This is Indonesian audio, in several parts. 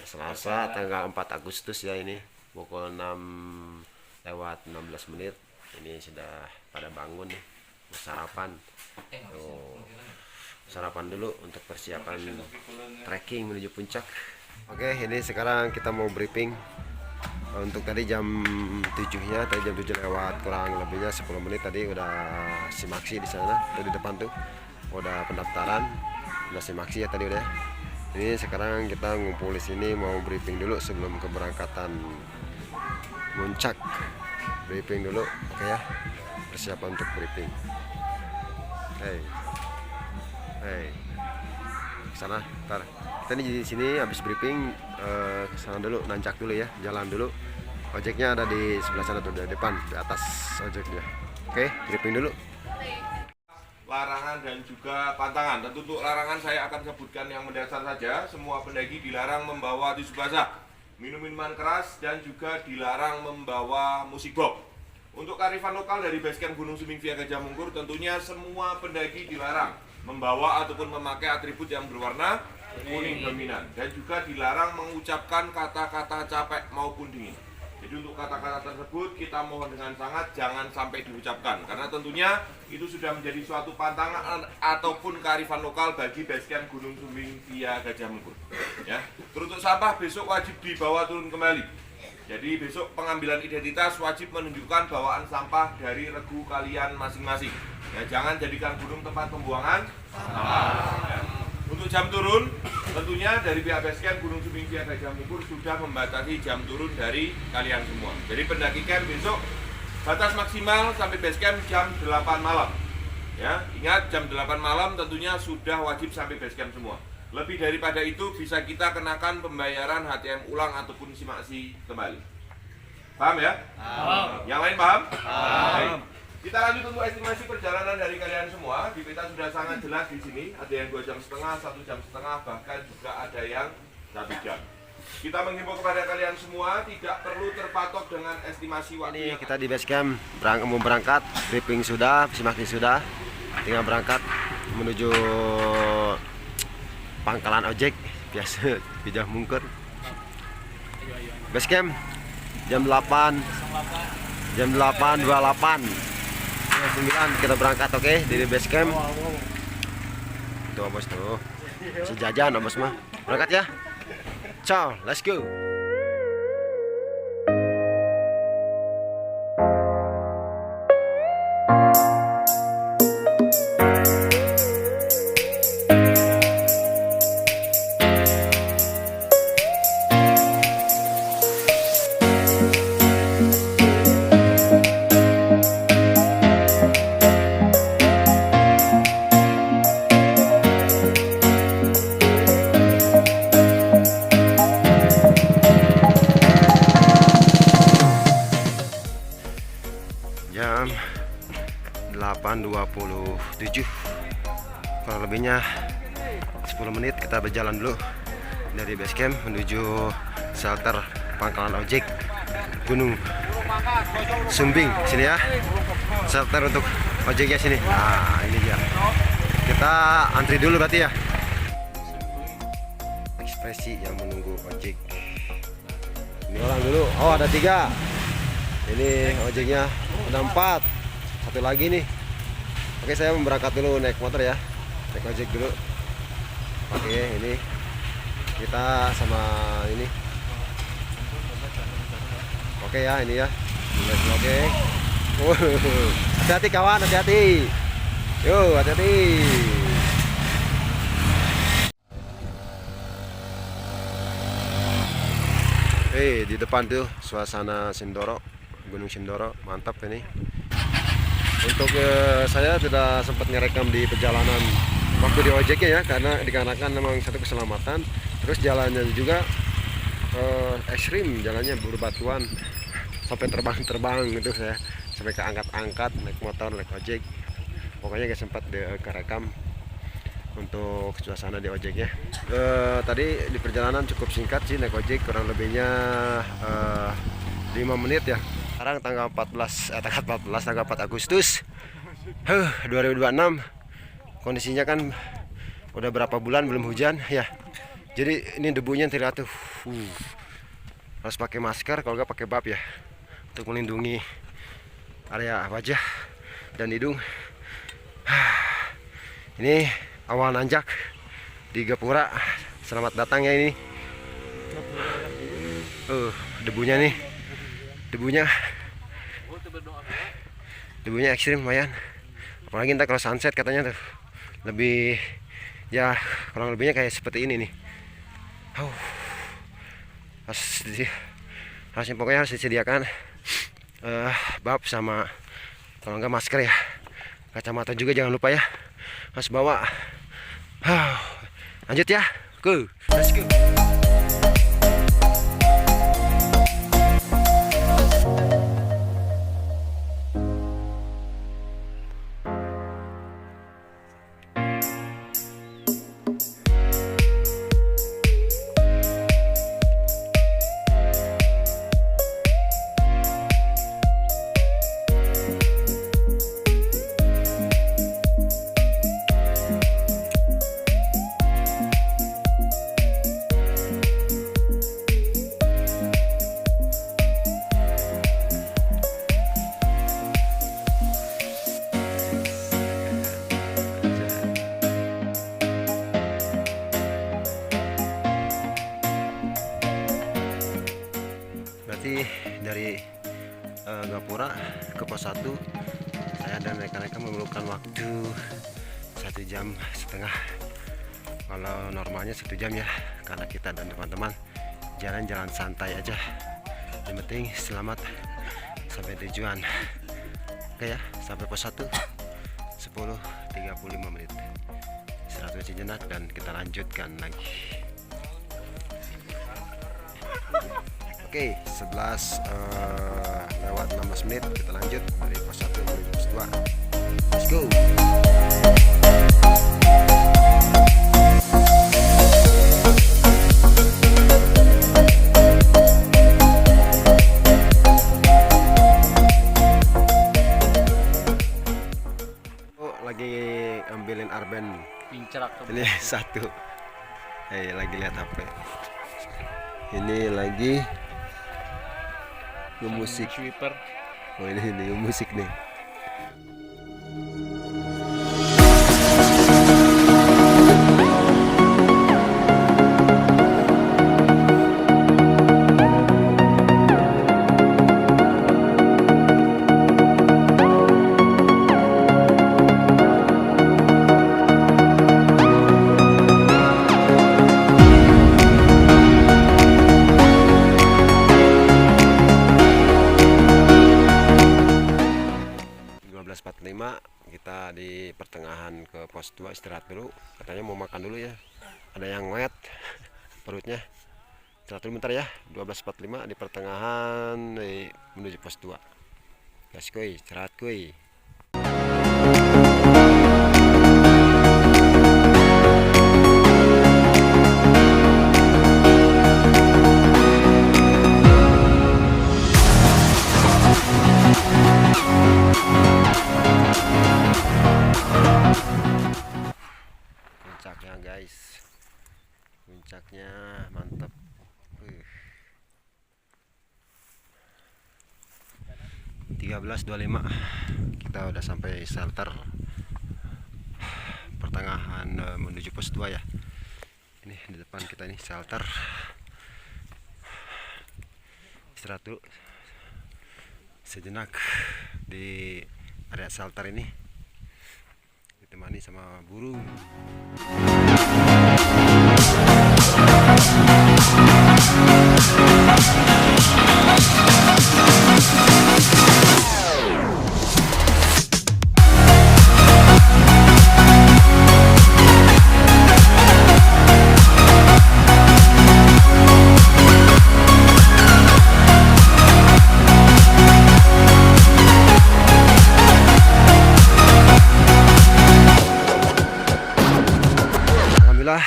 Selasa tanggal 4 Agustus ya, ini pukul 6:16. Ini sudah pada bangun nih, sarapan. Tuh, sarapan dulu untuk persiapan trekking menuju puncak. Oke, ini sekarang kita mau briefing. Untuk tadi jam 7-nya, tadi jam 7 lewat kurang lebihnya 10 menit tadi udah simaksi di sana, tuh di depan tuh udah pendaftaran, udah simaksi ya tadi udah. Ini sekarang kita ngumpul di sini mau briefing dulu sebelum keberangkatan puncak. Briefing dulu, oke ya. Persiapan untuk briefing. Hey, sana, ntar kita nih di sini habis briefing, kesana dulu, nanjak dulu ya, jalan dulu. Ojeknya ada di sebelah sana tuh, di depan, di atas ojeknya. Oke, briefing dulu. Larangan dan juga pantangan. Tentu untuk larangan saya akan sebutkan yang mendasar saja. Semua pendaki dilarang membawa tisu basah, minum minuman keras, dan juga dilarang membawa musik box. Untuk kearifan lokal dari basecamp Gunung Sumbing via Gajah Mungkur, tentunya semua pendaki dilarang membawa ataupun memakai atribut yang berwarna kuning dominan, dan juga dilarang mengucapkan kata-kata capek maupun dingin. Jadi untuk kata-kata tersebut kita mohon dengan sangat jangan sampai diucapkan, karena tentunya itu sudah menjadi suatu pantangan ataupun kearifan lokal bagi basecamp Gunung Sumbing via Gajah Mungkur. Ya, teruntuk sampah besok wajib dibawa turun kembali. Jadi besok pengambilan identitas wajib menunjukkan bawaan sampah dari regu kalian masing-masing. Ya, jangan jadikan gunung tempat pembuangan sampah. Ya. Untuk jam turun, tentunya dari pihak basecamp Gunung Sumbing via Gajah Mungkur sudah membatasi jam turun dari kalian semua. Jadi pendaki camp besok batas maksimal sampai basecamp jam 8 malam. Ya, ingat jam 8 malam tentunya sudah wajib sampai basecamp semua. Lebih daripada itu bisa kita kenakan pembayaran HTM ulang ataupun simaksi kembali. Paham ya? Paham. Yang lain paham? Paham. Kita lanjut untuk estimasi perjalanan dari kalian semua. Di peta sudah sangat jelas di sini. Ada yang 2 jam setengah, 1 jam setengah, bahkan juga ada yang 1 jam. Kita menghimbau kepada kalian semua tidak perlu terpatok dengan estimasi waktu. Ini kita di basecamp mau berangkat, briefing sudah, simaksi sudah, tinggal berangkat menuju pangkalan ojek biasa Gajah Mungkur. Basecamp jam 8:28. 9 kita berangkat, oke, dari basecamp. Tuh bos tuh, sejajan bos mah. Berangkat ya. Ciao, let's go. Jam 8:27, kurang lebihnya 10 menit kita berjalan dulu dari basecamp menuju shelter pangkalan ojek Gunung Sumbing sini ya, shelter untuk ojeknya sini. Nah ini dia, kita antri dulu berarti ya. Ekspresi yang menunggu ojek, ini orang dulu, oh ada 3, ini ojeknya ada 4, satu lagi nih. Oke, saya berangkat dulu naik motor ya, naik ojek dulu. Oke, ini kita sama ini. Oke ya, ini ya. Oke. Hati-hati kawan, hati-hati. Yo, hati-hati. Di depan tuh suasana Sindoro, Gunung Sindoro, mantap ini. Untuk saya tidak sempat ngerekam di perjalanan waktu di ojeknya ya, karena dikarenakan memang satu keselamatan, terus jalannya juga ekstrim, jalannya berbatuan sampai terbang gitu, saya sampai keangkat-angkat naik motor, naik ojek. Pokoknya gak sempat direkam untuk suasana di ojeknya. Tadi di perjalanan cukup singkat sih naik ojek, kurang lebihnya 5 menit ya. Sekarang tanggal 4 Agustus 2026. Kondisinya kan udah berapa bulan belum hujan ya. Jadi ini debunya terlihat tuh. Harus pakai masker, kalau nggak pakai bab ya, untuk melindungi area wajah dan hidung. Ini awal nanjak di Gapura. Selamat datang ya ini. Debunya nih, debunya ekstrim lumayan. Apalagi ntar kalau sunset katanya tuh lebih, ya kurang lebihnya kayak seperti ini nih. Pokoknya harus disediakan bab sama kalau nggak masker ya, kacamata juga jangan lupa ya, harus bawa. Lanjut ya, let's go. Berarti dari Gapura ke pos 1 saya dan rekan-rekan memerlukan waktu 1,5 jam. Kalau normalnya 1 jam ya, karena kita dan teman-teman jalan-jalan santai aja. Yang penting selamat sampai tujuan. Oke ya, sampai pos 1 10.35 menit. Istirahat sejenak dan kita lanjutkan lagi. Oke, 11 lewat 16 menit kita lanjut dari pos 1 ke pos 2. Let's go. Lagi ambilin arben ini satu. Lagi lihat HP. Ini lagi musik sweeper. Ini musik nih. Kita di pertengahan ke pos 2 istirahat dulu, katanya mau makan dulu ya, ada yang wet perutnya. Istirahat dulu bentar ya. 12.45 di pertengahan menuju pos 2. Gas kuy, istirahat kuy. Puncaknya guys, puncaknya mantap. 13.25 kita udah sampai shelter pertengahan menuju pos 2 ya. Ini di depan kita nih shelter. Istirahat dulu sejenak di area shelter ini, ditemani sama burung. Alhamdulillah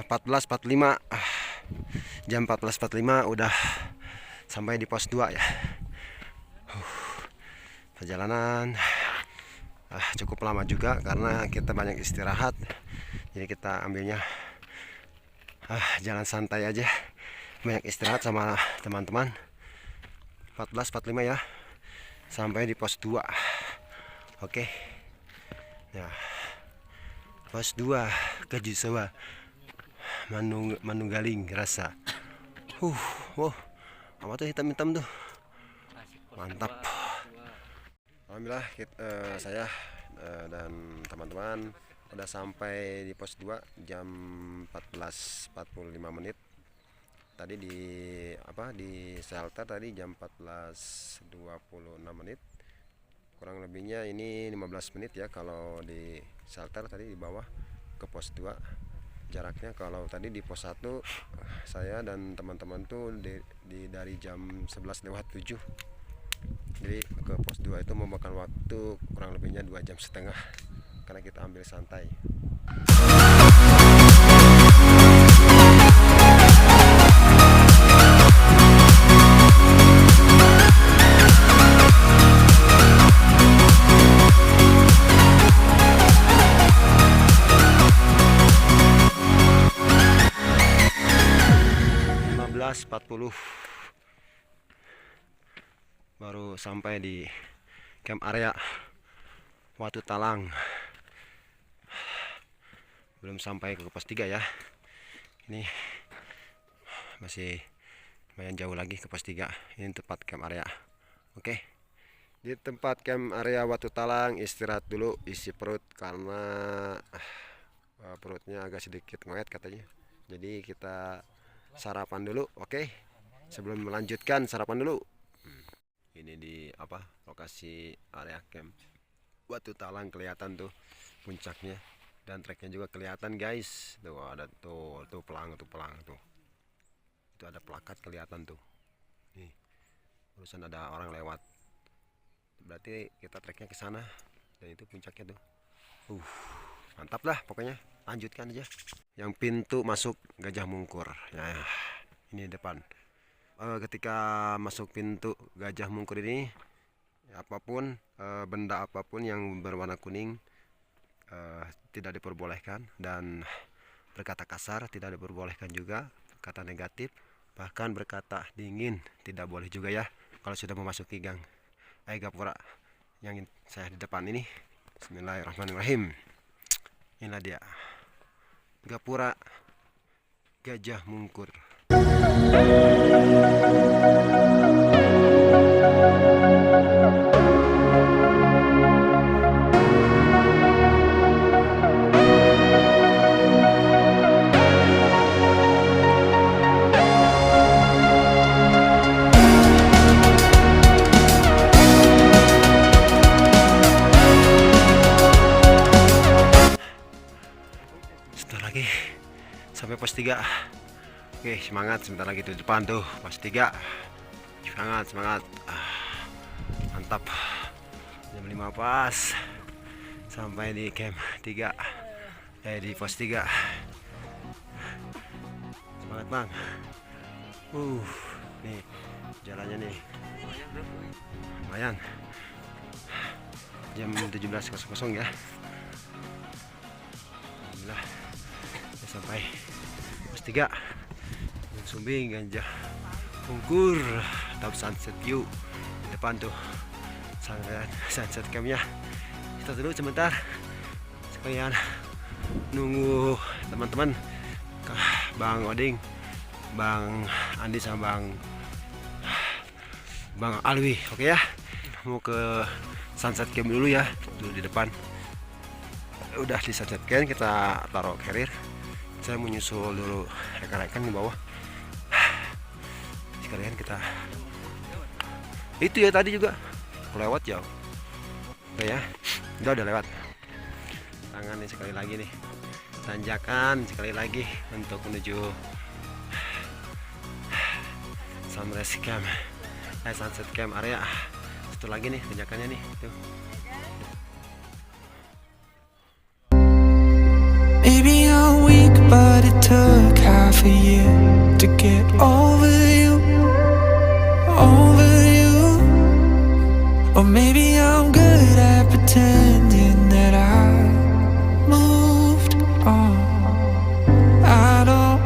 14.45 jam 14.45 udah sampai di pos 2 ya. Perjalanan cukup lama juga karena kita banyak istirahat, jadi kita ambilnya Jalan santai aja, banyak istirahat sama teman-teman. 14.45 ya, sampai di pos 2. Oke ya, pos 2 Kajusawa Manunggaling rasa. Wow, apa tuh hitam-hitam tuh, mantap. Alhamdulillah saya dan teman-teman udah sampai di pos 2 jam 14.45 menit. Tadi di shelter tadi jam 14.26 menit. Kurang lebihnya ini 15 menit ya kalau di shelter tadi di bawah ke pos 2. Jaraknya kalau tadi di pos 1 saya dan teman-teman tuh dari jam 11:07. Jadi ke pos 2 itu memakan waktu kurang lebihnya 2,5 jam karena kita ambil santai. 15.40 baru sampai di camp area Watu Talang. Belum sampai ke pos 3 ya. Ini masih lumayan jauh lagi ke pos 3. Ini tempat camp area. Oke. Di tempat camp area Watu Talang istirahat dulu, isi perut karena perutnya agak sedikit ngoet katanya. Jadi kita sarapan dulu. Oke. Sebelum melanjutkan sarapan dulu. Ini di lokasi area camp Watu Talang, kelihatan tuh puncaknya dan treknya juga kelihatan guys. Tuh ada tuh pelang tuh. Itu ada plakat kelihatan tuh. Nih. Barusan ada orang lewat. Berarti kita treknya ke sana dan itu puncaknya tuh. Mantap lah pokoknya. Lanjutkan aja. Yang pintu masuk Gajah Mungkur. Nah, ini depan. Ketika masuk pintu Gajah Mungkur ini, apapun benda apapun yang berwarna kuning tidak diperbolehkan, dan berkata kasar tidak diperbolehkan juga, kata negatif, bahkan berkata dingin tidak boleh juga ya kalau sudah memasuki gang Gapura yang saya di depan ini. Bismillahirrahmanirrahim. Inilah dia Gapura Gajah Mungkur. Sebentar lagi sampai pos 3. Oke, semangat, sebentar lagi di depan tuh pos 3. Semangat. Mantap. Jam 5 pas sampai di camp 3. Di pos 3. Semangat bang. Nih jalannya nih lumayan. Jam 17.00 ya. Alhamdulillah udah sampai pos 3. Sumbing Gajah Mungkur, top sunset view di depan tuh sunset campnya. Kita dulu sebentar sekalian nunggu teman-teman, Bang Oding, Bang Andi sama Bang Alwi. Oke ya, mau ke sunset camp dulu ya, dulu di depan. Udah di sunset camp kita taruh carrier. Saya mau nyusul dulu rekan-rekan di bawah. Sekalian kita itu ya tadi juga lewat jauh. Ya, udah lewat. Tangan nih sekali lagi nih, tanjakan sekali lagi untuk menuju sunrise camp, sunset camp area. Satu lagi nih tanjakannya nih tuh. Maybe I'm weak, but it took half a year to get over you. Or maybe I'm good at pretending that I moved on. I don't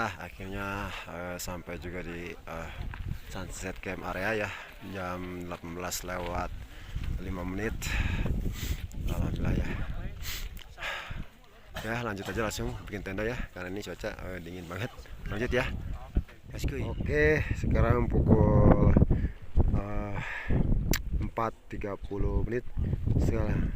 ya, akhirnya sampai juga di Sunset Camp area ya, jam 18 lewat 5 menit. Alhamdulillah ya. Ya lanjut aja langsung bikin tenda ya, karena ini cuaca dingin banget. Lanjut ya. Oke, sekarang pukul 4.30 menit,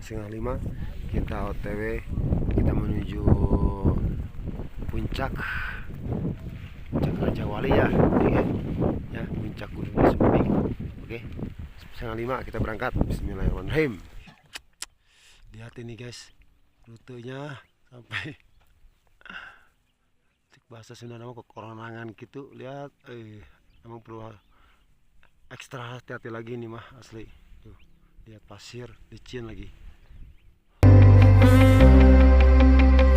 setengah 5 kita OTW, kita menuju puncak Raja Wali ya, ya puncak Gunung Sumbing. Oke, setengah 5 kita berangkat. Bismillahirrahmanirrahim. Lihat ini guys, rutenya sampai bahasa Sunda nama kekoronangan gitu. Lihat, emang perlu ekstra hati-hati lagi nih mah asli. Tuh, lihat pasir licin lagi.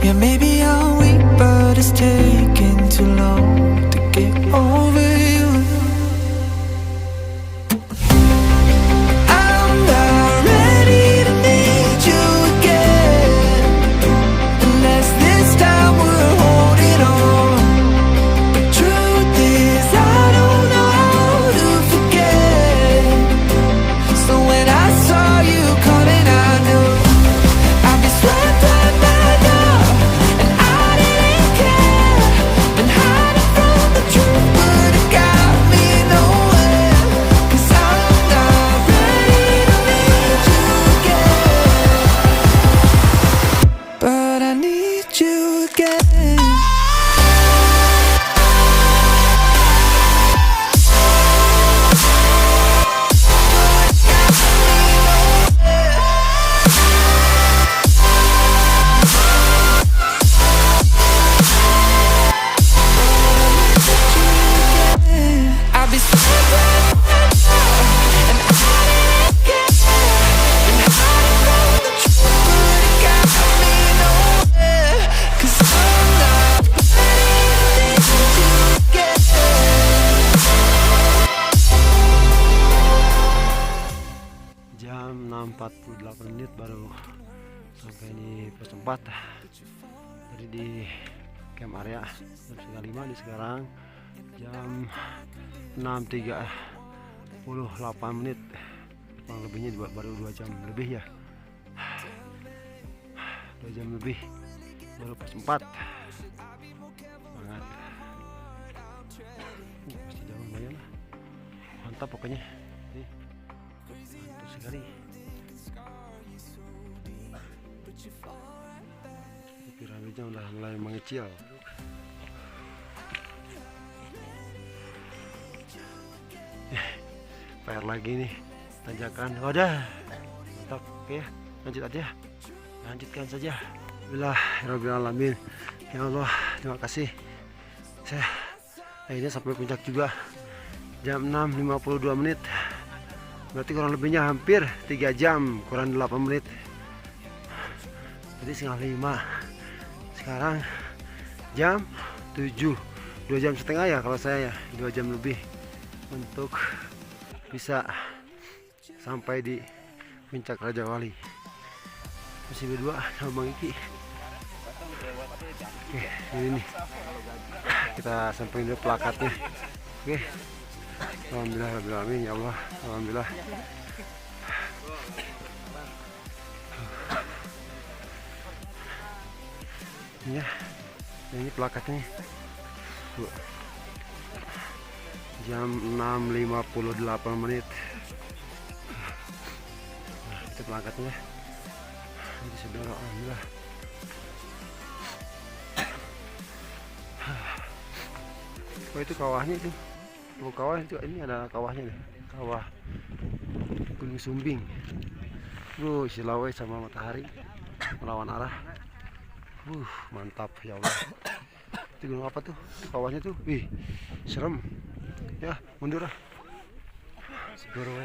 Yeah, maybe I'm weak, but it's taking too long to get over you. I'm not ready to need you again, unless this time we're holding on. The truth is, I don't know how to forget. So when I saw you coming, I knew I'd be swept right back up, and I didn't care. Been hiding from the truth, but it got me nowhere. 'Cause I'm not ready to need you again, but I need you again. I'll be sleeping, and I didn't care. Been hiding from the truth, but it got me nowhere. 'Cause I'm not ready to need you again. Jam 6.48 menit baru sampai di pos 4. Jadi di camp area jam setengah 5 di sekarang jam 6.38 menit, kurang lebihnya baru 2 jam lebih ya, 2 jam lebih baru pos 4. Semangat. Pasti jauh lumayan lah, mantap pokoknya nih, mantap sekali. Piramidnya udah mulai mengecil. PR lagi nih tanjakan, wadah mantap. Oke ya, lanjut aja, lanjutkan saja. Bismillahirrahmanirrahim. Ya Allah, terima kasih, saya akhirnya sampai puncak juga jam 6.52 menit, berarti kurang lebihnya hampir 3 jam kurang 8 menit. Jadi setengah 5, sekarang jam 7, 2 jam setengah ya kalau saya ya, 2 jam lebih untuk bisa sampai di puncak Raja Wali. Masih berdua sama Bang Iki. Oke, ini nih kita sampaikan dulu plakatnya. Oke, alhamdulillah rabbil alamin, ya Allah, alhamdulillah. Ya, ini plakatnya. Tuh. Jam 6.58 menit. Nah, itu plakatnya. Ini saudara, alhamdulillah. Oh, itu kawahnya itu. Oh, kawah itu, ini ada kawahnya nih. Kawah Gunung Sumbing. Silawai sama matahari melawan arah. Mantap ya Allah. Itu gunung apa tuh? Itu kawahnya tuh. Wih, serem. Ya, mundur lah.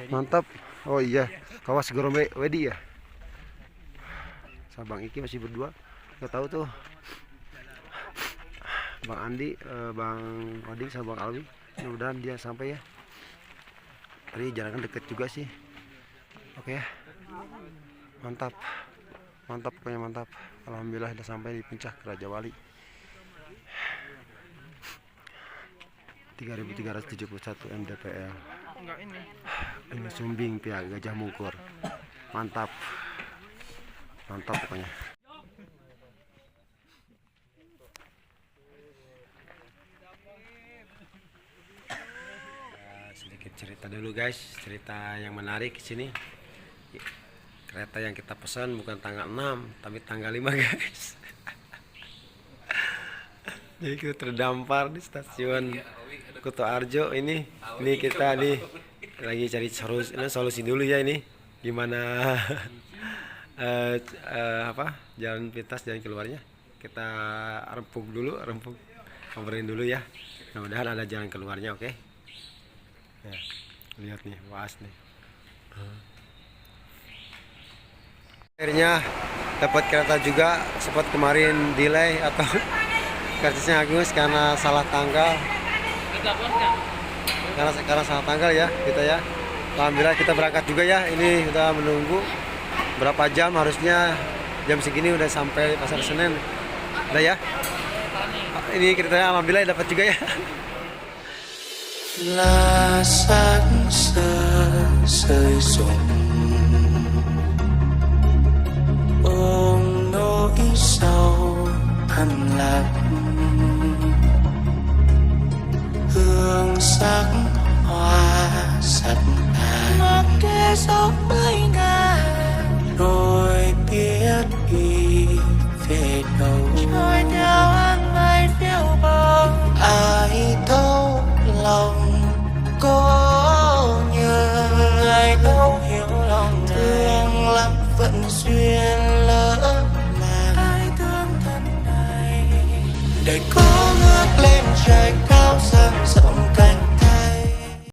Mantap. Oh iya, kawah Segoro Wedi ya. Sama Bang Iki masih berdua. Gak tahu tuh. Bang Andi, Bang Oding sama Bang Alwi. Mudah-mudahan dia sampai ya. Tadi jalan kan deket juga sih. Oke ya. Mantap. Mantap, pokoknya mantap. Alhamdulillah udah sampai di puncak Raja Wali. 3.371 mdpl. Enggak ini. Ini sumbing pihak Gajah Mungkur. Mantap. Mantap pokoknya. Sedikit cerita dulu guys, cerita yang menarik di sini. Kereta yang kita pesan bukan tanggal 6 tapi tanggal 5 guys. Jadi kita terdampar di stasiun Kuto Arjo ini kita nih lagi cari solusi dulu ya ini gimana jalan pintas jalan keluarnya kita rempuk ngobrolin dulu ya, mudah-mudahan ada jalan keluarnya. Oke ya, lihat nih was nih akhirnya dapat kereta juga. Sempat kemarin delay atau karcisnya hangus karena salah tanggal. Karena salah tanggal ya kita ya. Alhamdulillah kita berangkat juga ya. Ini sudah menunggu berapa jam, harusnya jam segini udah sampai Pasar Senen. Udah ya. Ini ceritanya alhamdulillah dapat juga ya. Là sáng sơ rơi rụng ôm nỗi sầu thầm lặng, hương sắc hoa sắc tàn mặc kệ gió mây ngàn rồi biết đi về đâu, trôi theo áng mây phiêu bồng. Ai thấu lòng có nhớ, ai đâu hiểu lòng thương lắm vẫn duyên lỡ làng. Ai thương thân này đời có ngước lên